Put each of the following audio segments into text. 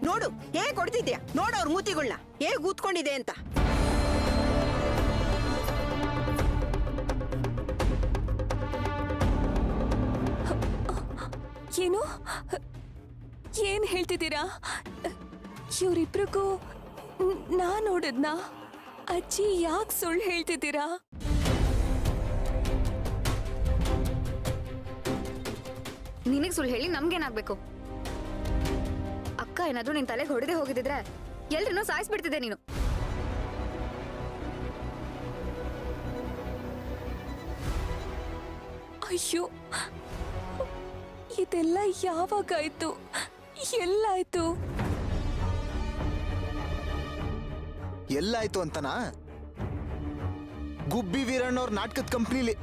ನೋಡು ಹೇಗ್ ಕೊಡ್ತಿದ್ಯಾ, ನೋಡು ಅವ್ರ ಮೂತಿಗಳ್ನ ಹೇಗ್ ಊತ್ಕೊಂಡಿದೆ ಅಂತ. ಏನು ಏನ್ ಹೇಳ್ತಿದ್ದೀರಾ? ಇವ್ರಿಬ್ರಿಗೂ ನಾ ನೋಡಿದ್ನಾ? ಅಜ್ಜಿ ಯಾಕೆ ಸುಳ್ಳು ಹೇಳ್ತಿದ್ದೀರಾ? ನಿನಗ್ ಸುಳ್ಳು ಹೇಳಿ ನಮ್ಗೇನಾಗ್ಬೇಕು? ಅಕ್ಕ ಏನಾದ್ರೂ ನಿನ್ ತಲೆಗೆ ಹೊಡೆದೇ ಹೋಗಿದ್ರೆ ಎಲ್ರನ್ನೂ ಸಾಯಿಸ್ಬಿಡ್ತಿದ್ದೆ ನೀನು. ಅಯ್ಯೋ, ಇದೆಲ್ಲ ಯಾವಾಗಾಯ್ತು? ಎಲ್ಲಾಯ್ತು? ಎಲ್ಲಾಯ್ತು ಅಂತನಾ? ಗುಬ್ಬಿ ವೀರಣ್ಣವ್ರ ನಾಟಕದ ಕಂಪ್ನಿಲಿ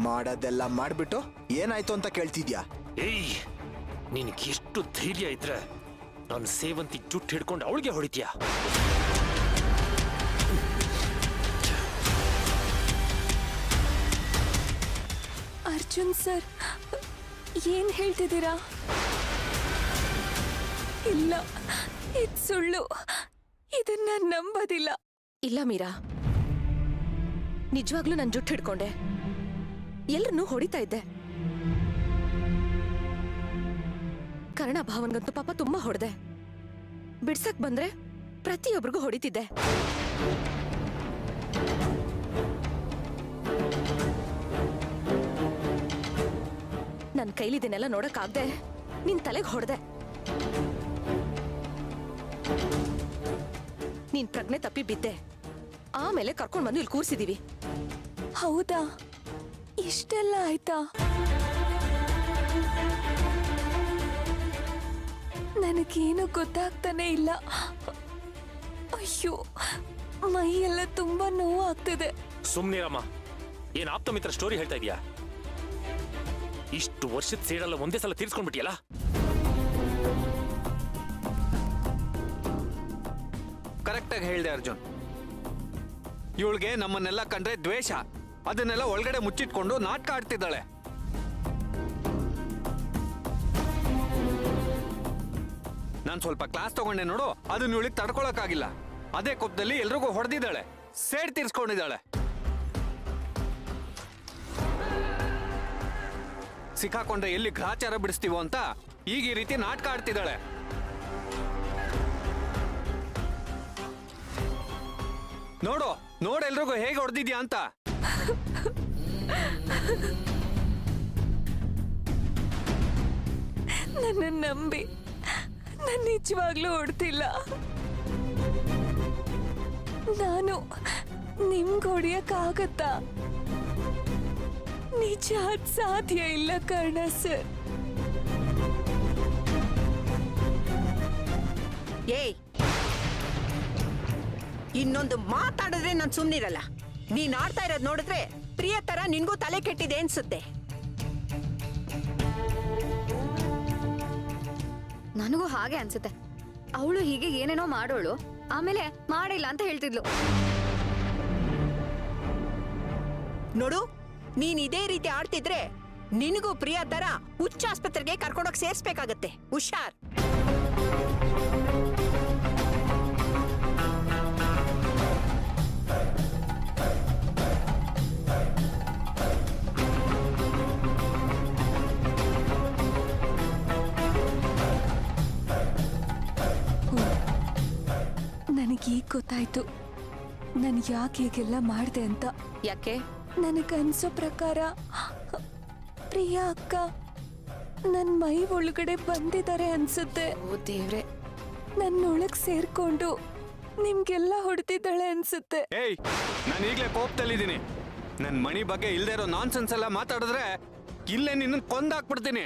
ಮಾಡೋದೆಲ್ಲ ಮಾಡ್ಬಿಟ್ಟು ಏನಾಯ್ತು ಅಂತ ಕೇಳ್ತಿದ್ಯಾ? ಏಯ್, ನಿನಗೆ ಎಷ್ಟು ಧೈರ್ಯ ಇದ್ರೆ ನಾನು ಸೇವಂತಿ ಜುಟ್ಟು ಹಿಡ್ಕೊಂಡು ಅವಳಿಗೆ ಹೊಡಿತೀಯಾ? ಅರ್ಜುನ್ ಸರ್, ಏನ್ ಹೇಳ್ತಿದ್ದೀರಾ? ಇಲ್ಲ, ಇದು ಸುಳ್ಳು. ಇದನ್ನ ನಂಬೋದಿಲ್ಲ. ಇಲ್ಲ ಮೀರಾ, ನಿಜವಾಗ್ಲೂ ನನ್ ಜುಟ್ಟು ಹಿಡ್ಕೊಂಡೆ, ಎಲ್ಲರನ್ನೂ ಹೊಡಿತಾ ಇದ್ದೆ. ಕರ್ಣ ಭಾವನ್ಗಂತೂ ಪಾಪ ತುಂಬಾ ಹೊಡೆದೆ. ಬಿಡ್ಸಕ್ ಬಂದ್ರೆ ಪ್ರತಿಯೊಬ್ಬರಿಗೂ ಹೊಡಿತಿದ್ದೆ. ನನ್ ಕೈಲಿದನ್ನೆಲ್ಲ ನೋಡಕ್ಕಾಗ್ದೆ ನಿನ್ ತಲೆಗೆ ಹೊಡೆದೆ. ನೀನ್ ಪ್ರಜ್ಞೆ ತಪ್ಪಿ ಬಿದ್ದೆ. ಆಮೇಲೆ ಕರ್ಕೊಂಡ್ ಬಂದು ಇಲ್ಲಿ ಕೂರ್ಸಿದೀವಿ. ಹೌದಾ? ಇಷ್ಟೆಲ್ಲ ಆಯ್ತಾ? ನನಗೇನು ಗೊತ್ತಾಗ್ತಾನೆ ಇಲ್ಲ. ಅಯ್ಯೋ, ಮೈ ಎಲ್ಲ ತುಂಬಾ ನೋವು ಆಗ್ತಿದೆ. ಸುಮ್ನಿರಮ್ಮ, ಏನ್ ಆಪ್ತ ಮಿತ್ರ ಸ್ಟೋರಿ ಹೇಳ್ತಾ ಇದೀಯಾ? ಇಷ್ಟು ವರ್ಷದ ಸೇಡಲ್ಲ ಒಂದೇ ಸಲ ತೀರ್ಸ್ಕೊಂಡ್ಬಿಟ್ಟಿಯಲ್ಲ. ಕರೆಕ್ಟಾಗಿ ಹೇಳ್ದೆ ಅರ್ಜುನ್. ಇವಳಿಗೆ ನಮ್ಮನ್ನೆಲ್ಲ ಕಂಡ್ರೆ ದ್ವೇಷ. ಅದನ್ನೆಲ್ಲ ಒಳಗಡೆ ಮುಚ್ಚಿಟ್ಕೊಂಡು ನಾಟಕ ಆಡ್ತಿದ್ದಾಳೆ. ನಾನು ಸ್ವಲ್ಪ ಕ್ಲಾಸ್ ತಗೊಂಡೆ ನೋಡು, ಅದನ್ನ ಇವಳಿಗೆ ತಡ್ಕೊಳಕ್ಕಾಗಿಲ್ಲ. ಅದೇ ಕೋಪದಲ್ಲಿ ಎಲ್ರಿಗೂ ಹೊಡೆದಿದ್ದಾಳೆ, ಸೇಡ್ ತೀರ್ಸ್ಕೊಂಡಿದ್ದಾಳೆ. ಸಿಕ್ಕಾಕೊಂಡ್ರೆ ಎಲ್ಲಿ ಗ್ರಹಚಾರ ಬಿಡಿಸ್ತೀವೋ ಅಂತ ಈಗ ಈ ರೀತಿ ನಾಟಕ ಆಡ್ತಿದ್ದಾಳೆ. ನೋಡು ನೋಡು ಎಲ್ರಿಗೂ ಹೇಗೆ ಹೊಡೆದಿದ್ಯಾ ಅಂತ. ನನ್ನ ನಂಬಿ, ನಾನು ನಿಜವಾಗ್ಲೂ ಹೊಡ್ತಿಲ್ಲ. ನಾನು ನಿಮ್ಗೆ ಹೊಡಿಯಕ್ಕಾಗತ್ತಾ? ನಿಜ, ಅದ್ ಸಾಧ್ಯ ಇಲ್ಲ ಕರ್ಣ ಸರ್. ಏಯ್, ಇನ್ನೊಂದು ಮಾತಾಡಿದ್ರೆ ನಾನ್ ಸುಮ್ನಿರಲ್ಲ. ನೀನ್ ಆಡ್ತಾ ಇರೋದ್ ನೋಡಿದ್ರೆ ಪ್ರಿಯ ತರ ನಿನ್ಗೂ ತಲೆ ಕೆಟ್ಟಿದೆ ಅನ್ಸುತ್ತೆ. ನನಗೂ ಹಾಗೆ ಅನ್ಸುತ್ತೆ. ಅವಳು ಹೀಗೆ ಏನೇನೋ ಮಾಡೋಳು, ಆಮೇಲೆ ಮಾಡಿಲ್ಲ ಅಂತ ಹೇಳ್ತಿದ್ಲು. ನೋಡು, ನೀನ್ ಇದೇ ರೀತಿ ಆಡ್ತಿದ್ರೆ ನಿನಗೂ ಪ್ರಿಯ ತರ ಹುಚ್ಚ ಆಸ್ಪತ್ರೆಗೆ ಕರ್ಕೊಂಡೋಗಿ ಸೇರ್ಸ್ಬೇಕಾಗತ್ತೆ. ಹುಷಾರ್. ನನಗೀಗ ಗೊತ್ತಾಯ್ತು ನಾನು ಯಾಕೆ ಹೀಗೆಲ್ಲ ಮಾಡಿದೆ ಅಂತ. ಯಾಕೆ? ನನಗನ್ಸೋ ಪ್ರಕಾರ ಪ್ರಿಯಾ ಅಕ್ಕ ನನ್ನ ಮೈ ಒಳಗಡೆ ಬಂದಿದ್ದಾರೆ ಅನ್ಸುತ್ತೆ. ಓ ದೇವ್ರೆ, ನನ್ನೊಳಗ್ ಸೇರ್ಕೊಂಡು ನಿಮ್ಗೆಲ್ಲ ಹೊಡೆದಿದ್ದಾಳೆ ಅನ್ಸುತ್ತೆ. ಏಯ್, ನಾನು ಈಗಲೇ ಕೋಪದಲ್ಲಿದ್ದೀನಿ. ನನ್ನ ಮಣಿ ಬಗ್ಗೆ ಇಲ್ದೇ ಇರೋ ನಾನ್ಸೆನ್ಸ್ ಎಲ್ಲ ಮಾತಾಡಿದ್ರೆ ಇಲ್ಲೇ ನಿನ್ನ ಕೊಂದಾಕ್ಬಿಡ್ತೀನಿ.